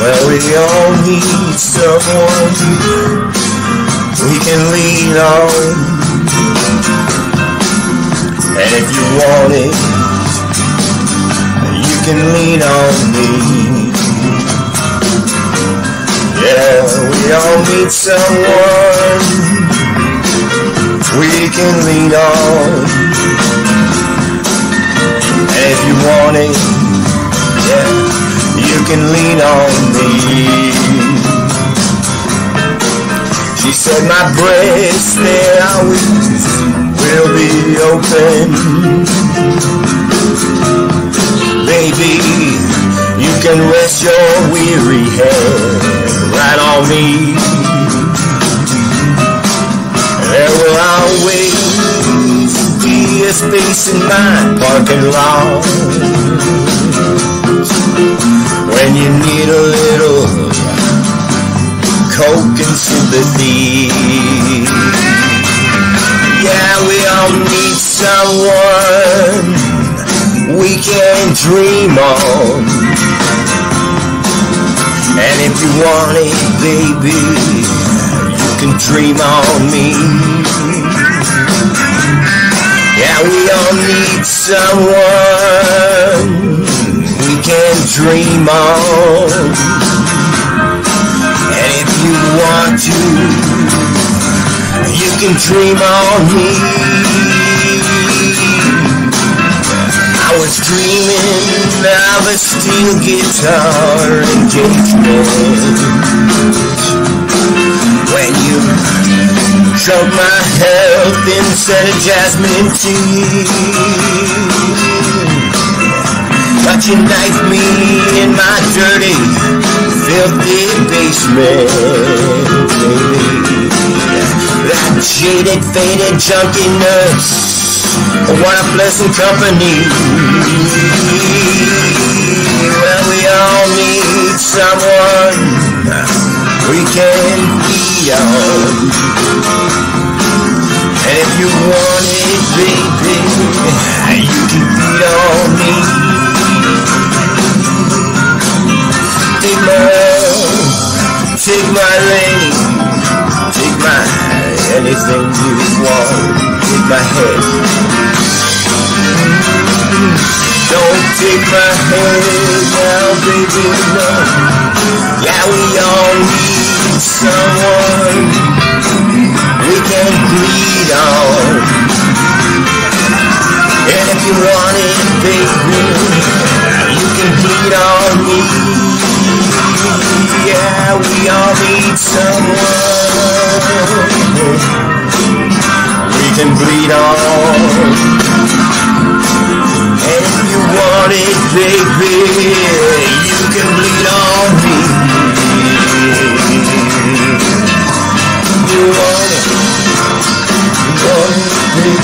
Well, we all need someone we can lean on. And if you want it, you can lean on me. Yeah, we all need someone we can lean on. And if you want it, yeah, you can lean on me. She said my breast, they always will be open. Baby, you can rest your weary head right on me. There will always be a space in my parking lot when you need a little coke and sympathy. Yeah, we all need someone we can dream on. And if you want it, baby, you can dream on me. Yeah, we all need someone we can dream on. And if you want to, you can dream on me. I was dreaming of a steel guitar engagement when you drunk my health instead of jasmine tea. But you knifed me in my dirty, filthy basement, baby. That jaded, faded, junkie nurse, what a pleasant company. Well, we all need someone we can be on. And if you want it, baby, you can beat on me. Take my love, take my ring, take my anything you want, take my head. Don't take my head now, baby, no. Yeah, we all need someone we can bleed on. And if you want it, baby, you can bleed on me. Yeah, we all need someone we can bleed on. And if you want it, baby, you can bleed on me. You want it, baby, you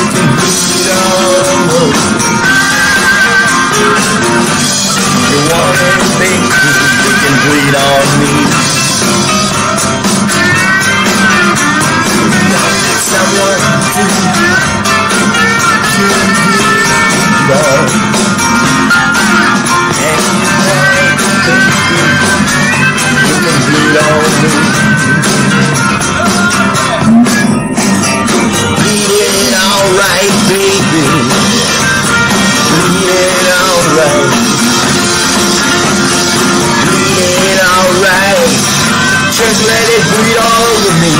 can bleed on me. You want it, baby, you can bleed on me. Someone to bleed on. And you can bleed on me. Bleed it alright, baby. Bleed it alright. Bleed it alright. Just let it bleed all over me.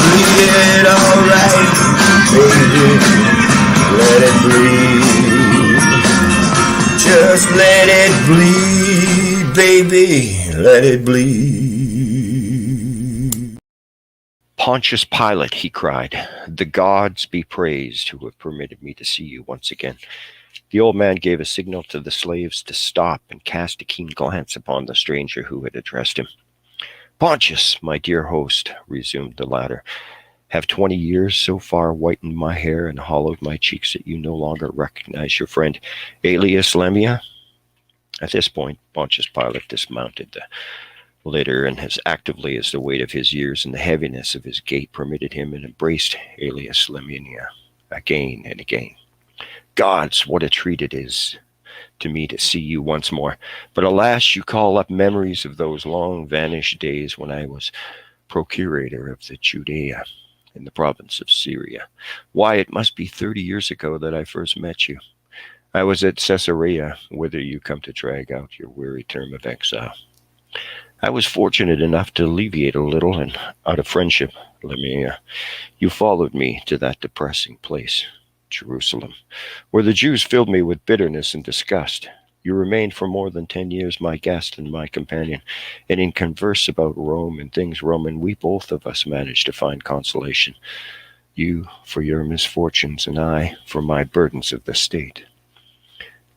Bleed it alright, baby. Let it bleed. Just let it bleed, baby. Let it bleed. Pontius Pilate, he cried, the gods be praised who have permitted me to see you once again. The old man gave a signal to the slaves to stop and cast a keen glance upon the stranger who had addressed him. Pontius, my dear host, resumed the latter, have 20 years so far whitened my hair and hollowed my cheeks that you no longer recognize your friend Aelius Lamia? At this point, Pontius Pilate dismounted the litter, and as actively as the weight of his years and the heaviness of his gait permitted him, and embraced Aelius Lamia again and again. Gods, what a treat it is to me to see you once more. But alas, you call up memories of those long vanished days when I was procurator of the Judea in the province of Syria. Why, it must be 30 years ago that I first met you. I was at Caesarea, whither you come to drag out your weary term of exile. I was fortunate enough to alleviate a little, and out of friendship, you followed me to that depressing place, Jerusalem, where the Jews filled me with bitterness and disgust. You remained for more than 10 years my guest and my companion, and in converse about Rome and things Roman, we both of us managed to find consolation. You for your misfortunes, and I for my burdens of the state.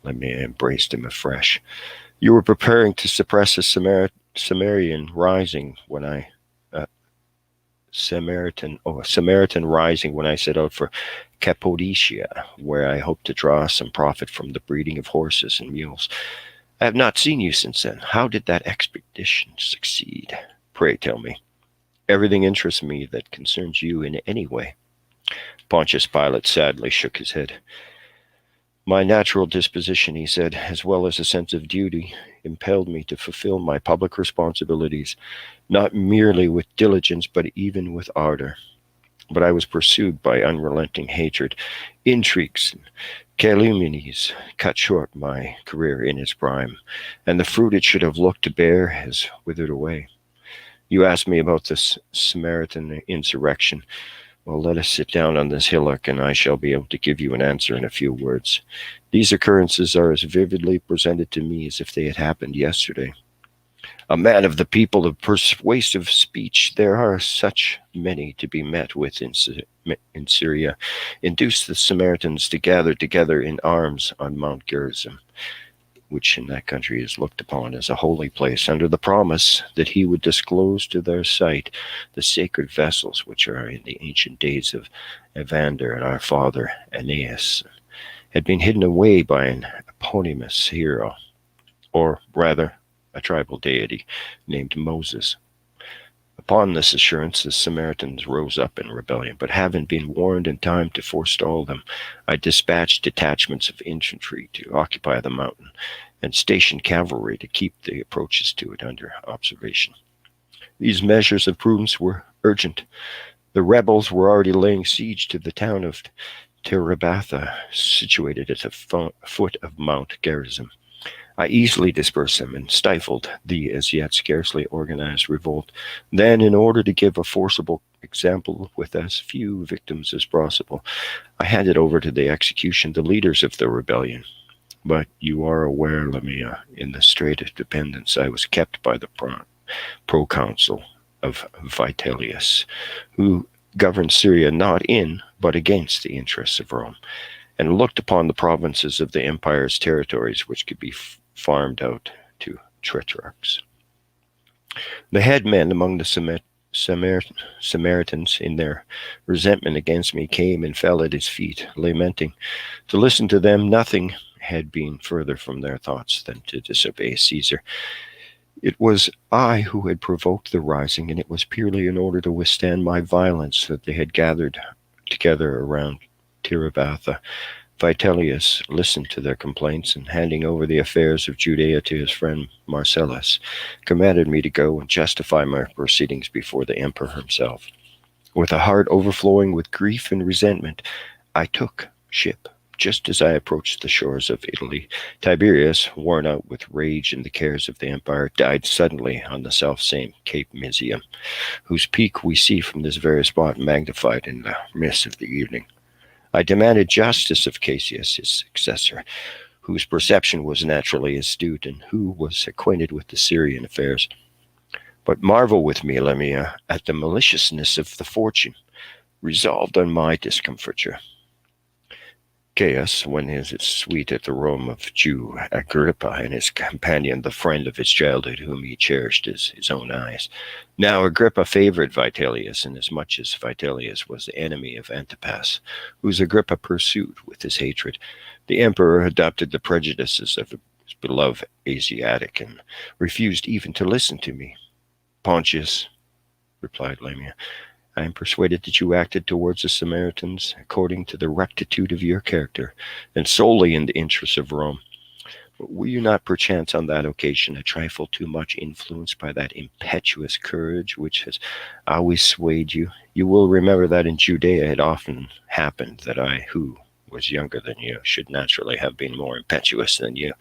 Lemia embraced him afresh. You were preparing to suppress a Samaritan rising when I a Samaritan rising when I set out for Cappadocia, where I hoped to draw some profit from the breeding of horses and mules. I have not seen you since then. How did that expedition succeed? Pray tell me. Everything interests me that concerns you in any way. Pontius Pilate sadly shook his head. My natural disposition, he said, as well as a sense of duty, impelled me to fulfill my public responsibilities, not merely with diligence, but even with ardor. But I was pursued by unrelenting hatred. Intrigues and calumnies cut short my career in its prime, and the fruit it should have looked to bear has withered away. You asked me about this Samaritan insurrection. Well, let us sit down on this hillock, and I shall be able to give you an answer in a few words. These occurrences are as vividly presented to me as if they had happened yesterday. A man of the people of persuasive speech, there are such many to be met with in Syria, induced the Samaritans to gather together in arms on Mount Gerizim, which in that country is looked upon as a holy place, under the promise that he would disclose to their sight the sacred vessels which are in the ancient days of Evander and our father Aeneas, had been hidden away by an eponymous hero, or rather a tribal deity named Moses. Upon this assurance, the Samaritans rose up in rebellion, but having been warned in time to forestall them, I dispatched detachments of infantry to occupy the mountain and stationed cavalry to keep the approaches to it under observation. These measures of prudence were urgent. The rebels were already laying siege to the town of Teribatha, situated at the foot of Mount Gerizim. I easily dispersed them and stifled the as yet scarcely organized revolt. Then, in order to give a forcible example with as few victims as possible, I handed over to the execution the leaders of the rebellion. But you are aware, Lamia, in the strait of dependence I was kept by the proconsul of Vitellius, who governed Syria not in, but against the interests of Rome, and looked upon the provinces of the empire's territories which could be farmed out to Tetrarchs. The headmen among the Samaritans, in their resentment against me, came and fell at his feet, lamenting. To listen to them, nothing had been further from their thoughts than to disobey Caesar. It was I who had provoked the rising, and it was purely in order to withstand my violence that they had gathered together around Tiribatha. Vitellius listened to their complaints, and handing over the affairs of Judea to his friend Marcellus, commanded me to go and justify my proceedings before the emperor himself. With a heart overflowing with grief and resentment, I took ship. Just as I approached the shores of Italy, Tiberius, worn out with rage and the cares of the empire, died suddenly on the selfsame Cape Mizium, whose peak we see from this very spot magnified in the mist of the evening. I demanded justice of Cassius, his successor, whose perception was naturally astute and who was acquainted with the Syrian affairs. But marvel with me, Lamia, at the maliciousness of the fortune, resolved on my discomfiture. Caius, when his suite at the Rome of Jew Agrippa and his companion, the friend of his childhood, whom he cherished as his own eyes. Now Agrippa favored Vitellius, inasmuch as Vitellius was the enemy of Antipas, whose Agrippa pursued with his hatred. The emperor adopted the prejudices of his beloved Asiatic and refused even to listen to me. Pontius, replied Lamia, I am persuaded that you acted towards the Samaritans according to the rectitude of your character, and solely in the interests of Rome. Were you not perchance on that occasion a trifle too much influenced by that impetuous courage which has always swayed you? You will remember that in Judea it often happened that I, who was younger than you, should naturally have been more impetuous than you.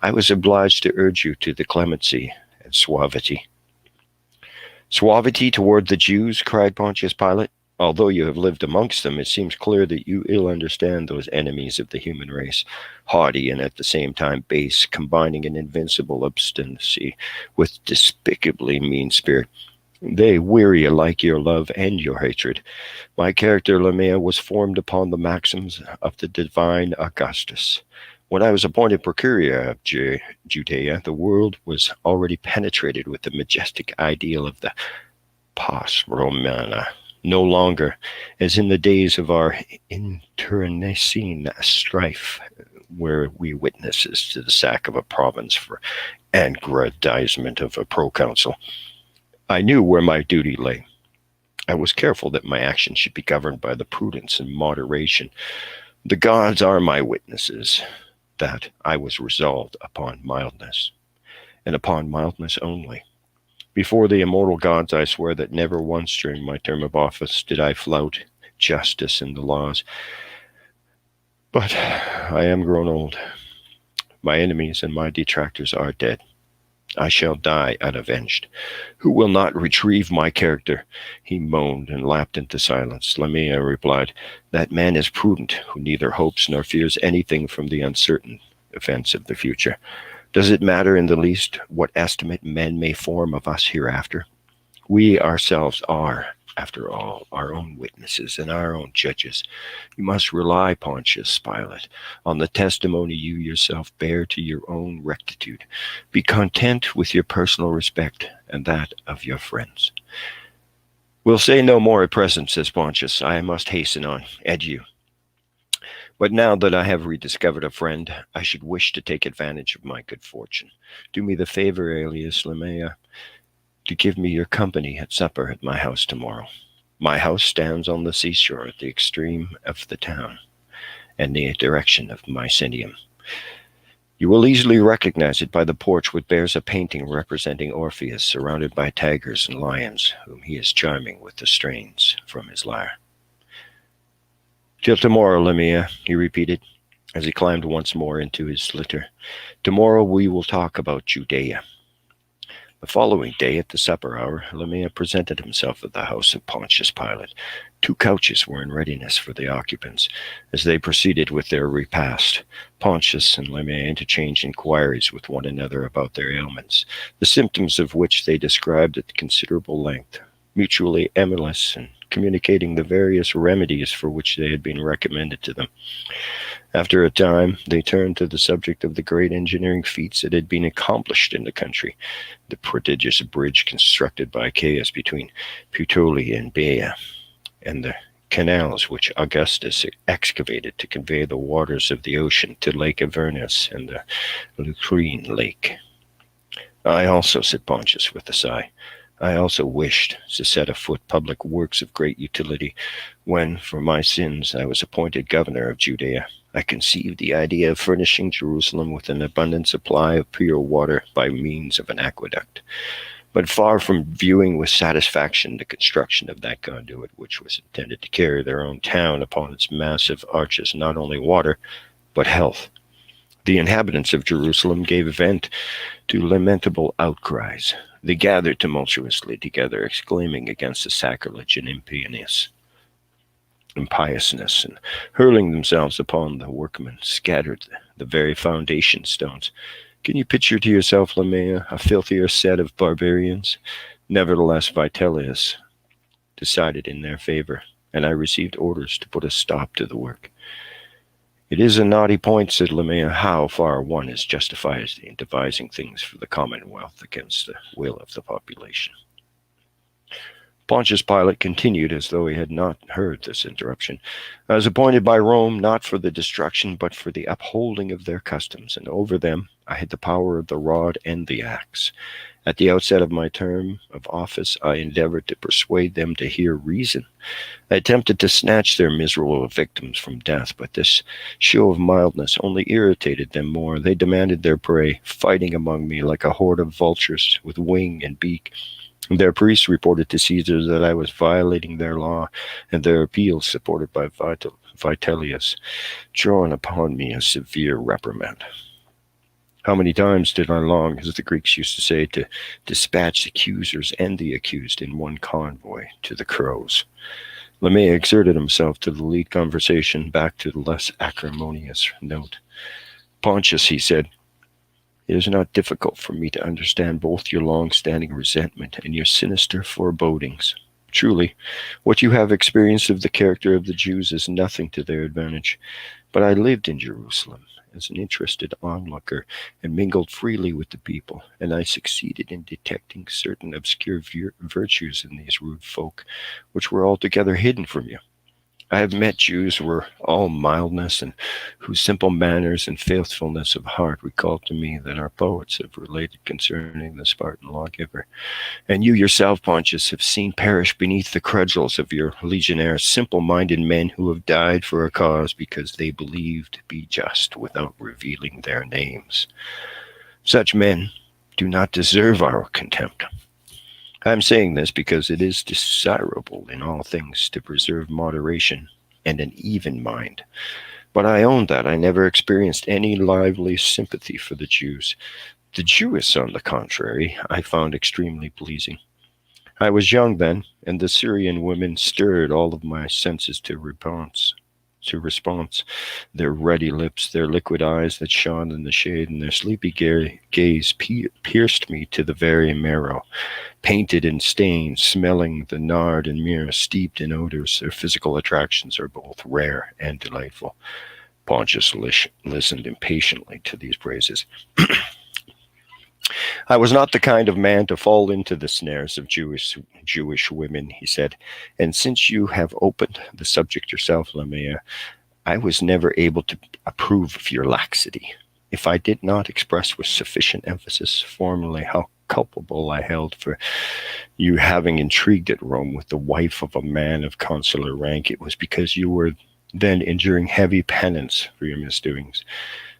I was obliged to urge you to the clemency and suavity. Suavity toward the Jews, cried Pontius Pilate. Although you have lived amongst them, it seems clear that you ill understand those enemies of the human race, haughty and at the same time base, combining an invincible obstinacy with despicably mean spirit. They weary alike your love and your hatred. My character, Lamea, was formed upon the maxims of the divine Augustus. When I was appointed procurator of Judea, the world was already penetrated with the majestic ideal of the pars romana. No longer, as in the days of our internecine strife, were we witnesses to the sack of a province for aggrandizement of a proconsul. I knew where my duty lay. I was careful that my action should be governed by the prudence and moderation. The gods are my witnesses that I was resolved upon mildness, and upon mildness only. Before the immortal gods, I swear that never once during my term of office did I flout justice and the laws. But I am grown old. My enemies and my detractors are dead. I shall die unavenged. Who will not retrieve my character? He moaned and lapsed into silence. Lamia replied, that man is prudent, who neither hopes nor fears anything from the uncertain events of the future. Does it matter in the least what estimate men may form of us hereafter? We ourselves are, after all, our own witnesses and our own judges. You must rely, Pontius Pilate, on the testimony you yourself bear to your own rectitude. Be content with your personal respect and that of your friends. We'll say no more at present, says Pontius. I must hasten on. Adieu. But now that I have rediscovered a friend, I should wish to take advantage of my good fortune. Do me the favor, alias Lamea, to give me your company at supper at my house tomorrow. My house stands on the seashore at the extreme of the town, and the direction of Mycenium. You will easily recognize it by the porch which bears a painting representing Orpheus surrounded by tigers and lions, whom he is charming with the strains from his lyre. Till tomorrow, Lamia, he repeated, as he climbed once more into his litter. Tomorrow we will talk about Judea. The following day, at the supper hour, Lamia presented himself at the house of Pontius Pilate. 2 couches were in readiness for the occupants. As they proceeded with their repast, Pontius and Lamia interchanged inquiries with one another about their ailments, the symptoms of which they described at considerable length, mutually emulous and communicating the various remedies for which they had been recommended to them. After a time, they turned to the subject of the great engineering feats that had been accomplished in the country, the prodigious bridge constructed by Caius between Puteoli and Baia, and the canals which Augustus excavated to convey the waters of the ocean to Lake Avernus and the Lucrine Lake. I also, said Pontius with a sigh, I also wished to set afoot public works of great utility. When, for my sins, I was appointed governor of Judea, I conceived the idea of furnishing Jerusalem with an abundant supply of pure water by means of an aqueduct. But far from viewing with satisfaction the construction of that conduit, which was intended to carry their own town upon its massive arches not only water, but health, the inhabitants of Jerusalem gave vent to lamentable outcries. They gathered tumultuously together, exclaiming against the sacrilege and impiousness, and hurling themselves upon the workmen, scattered the very foundation stones. Can you picture to yourself, Lamea, a filthier set of barbarians? Nevertheless, Vitellius decided in their favor, and I received orders to put a stop to the work. It is a knotty point, said Lamea, how far one is justified in devising things for the commonwealth against the will of the population. Pontius Pilate continued as though he had not heard this interruption. I was appointed by Rome not for the destruction, but for the upholding of their customs, and over them I had the power of the rod and the axe. At the outset of my term of office, I endeavored to persuade them to hear reason. I attempted to snatch their miserable victims from death, but this show of mildness only irritated them more. They demanded their prey, fighting among me like a horde of vultures with wing and beak. Their priests reported to Caesar that I was violating their law, and their appeals, supported by Vitellius, drawn upon me a severe reprimand. How many times did I long, as the Greeks used to say, to dispatch accusers and the accused in one convoy to the crows? LeMay exerted himself to lead conversation back to the less acrimonious note. Pontius, he said, it is not difficult for me to understand both your long-standing resentment and your sinister forebodings. Truly, what you have experienced of the character of the Jews is nothing to their advantage. But I lived in Jerusalem as an interested onlooker and mingled freely with the people, and I succeeded in detecting certain obscure virtues in these rude folk, which were altogether hidden from you. I have met Jews who were all mildness, and whose simple manners and faithfulness of heart recalled to me that our poets have related concerning the Spartan lawgiver. And you yourself, Pontius, have seen perish beneath the cudgels of your legionnaires simple-minded men who have died for a cause because they believed to be just without revealing their names. Such men do not deserve our contempt. I am saying this because it is desirable in all things to preserve moderation and an even mind. But I own that I never experienced any lively sympathy for the Jews. The Jewess, on the contrary, I found extremely pleasing. I was young then, and the Syrian women stirred all of my senses to response. Their ruddy lips, their liquid eyes that shone in the shade, and their sleepy gaze pierced me to the very marrow. Painted and stained, smelling the nard and myrrh, steeped in odors, their physical attractions are both rare and delightful. Pontius listened impatiently to these praises. I was not the kind of man to fall into the snares of Jewish women, he said, and since you have opened the subject yourself, Lamea, I was never able to approve of your laxity. If I did not express with sufficient emphasis formerly how culpable I held for you having intrigued at Rome with the wife of a man of consular rank, it was because you were then enduring heavy penance for your misdoings.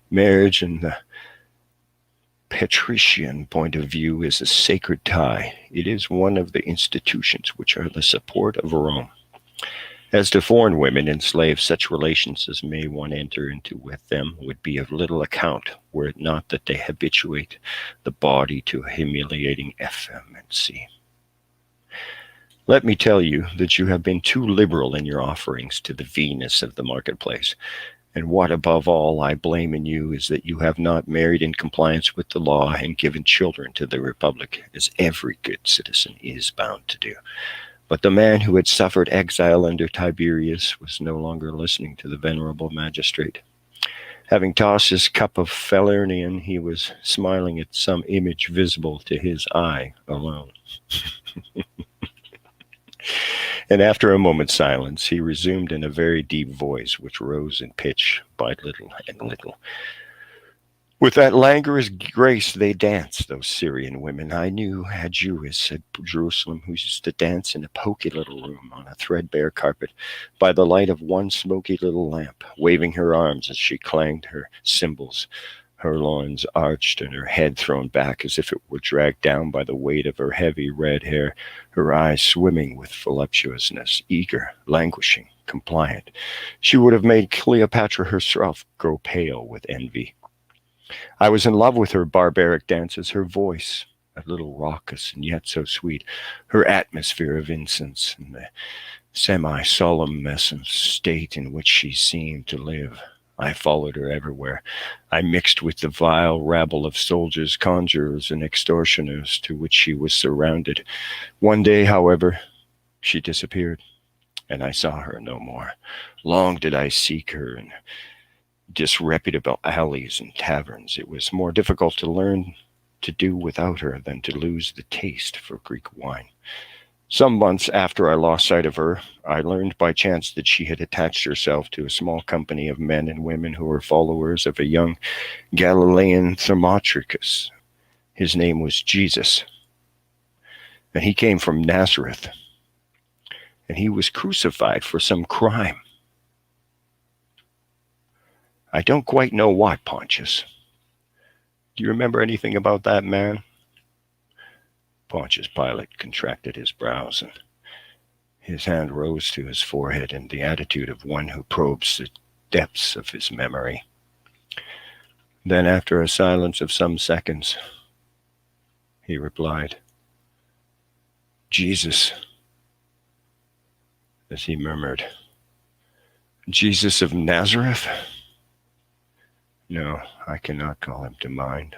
Marriage in the patrician point of view is a sacred tie. It is one of the institutions which are the support of Rome. As to foreign women and slaves, such relations as may one enter into with them would be of little account, were it not that they habituate the body to a humiliating effeminacy. Let me tell you that you have been too liberal in your offerings to the Venus of the marketplace. And what above all I blame in you is that you have not married in compliance with the law and given children to the Republic, as every good citizen is bound to do. But the man who had suffered exile under Tiberius was no longer listening to the venerable magistrate. Having tossed his cup of Falernian, he was smiling at some image visible to his eye alone. And after a moment's silence, he resumed in a very deep voice, which rose in pitch by little and little. With that languorous grace they dance, those Syrian women. I knew a Jewess at Jerusalem who used to dance in a poky little room on a threadbare carpet by the light of one smoky little lamp, waving her arms as she clanged her cymbals, her loins arched and her head thrown back as if it were dragged down by the weight of her heavy red hair, her eyes swimming with voluptuousness, eager, languishing, compliant. She would have made Cleopatra herself grow pale with envy. I was in love with her barbaric dances, her voice, a little raucous and yet so sweet, her atmosphere of incense, and the semi-solemn state in which she seemed to live. I followed her everywhere. I mixed with the vile rabble of soldiers, conjurers, and extortioners to which she was surrounded. One day, however, she disappeared, and I saw her no more. Long did I seek her in disreputable alleys and taverns. It was more difficult to learn to do without her than to lose the taste for Greek wine. Some months after I lost sight of her, I learned by chance that she had attached herself to a small company of men and women who were followers of a young Galilean Thermotricus. His name was Jesus. And he came from Nazareth, and he was crucified for some crime. I don't quite know what, Pontius. Do you remember anything about that man? Pontius Pilate contracted his brows, and his hand rose to his forehead in the attitude of one who probes the depths of his memory. Then, after a silence of some seconds, he replied, Jesus, as he murmured, Jesus of Nazareth? No, I cannot call him to mind.